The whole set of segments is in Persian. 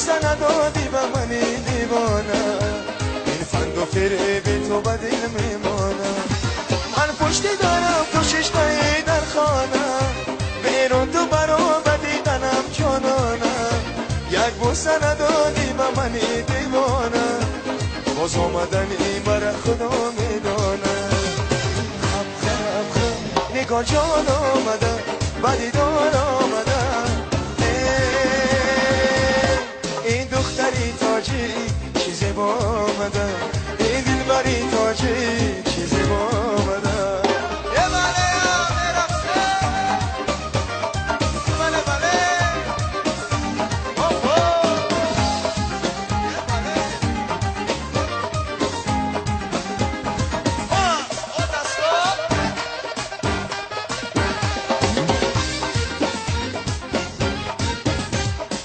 بوسه ندادی به من دیوانه، این فند و فریب تو به دل میمانه. من پشتی دارم تو ششتایی در خانه، بیرون تو برا بدیدنم جانانه. یک بوسه ندادی به من دیوانه، باز آمدنی برا خدا میدانه. خب نگاه جان آمده بدیدار آمده، این دختری تاجی چیزی با آمده، این دلبری تاجی چیزی با آمده.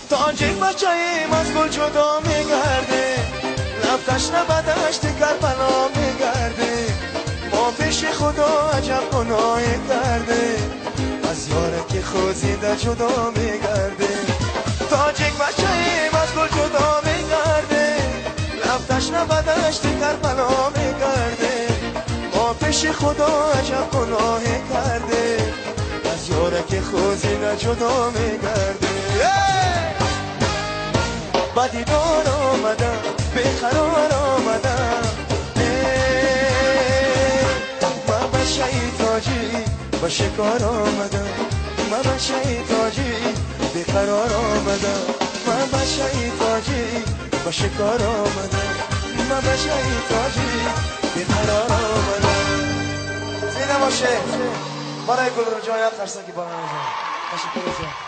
تاجیک بچه‌ایم از گل جدا میگرده، لفتش نبدشت کربلا میگرده. ما پیش خدا عجب گناه کرده، از یاره که خوزیده جدا میگرده. تاجیک بچه‌ایم از گل جدا میگرده، لفتش نبدشت کربلا میگرده. ما پیش خدا عجب گناه کرده، از یاره که خوزیده جدا میگرده. بدیدار آمده بیقرار آمده، من به شیطاجی به شکار آمده. من به شیطاجی بیقرار آمده، من به شیطاجی به شکار آمده. من به شیطاجی بیقرار آمده. زینه باشه برای گل رجایت خرسکی با من. تشکر.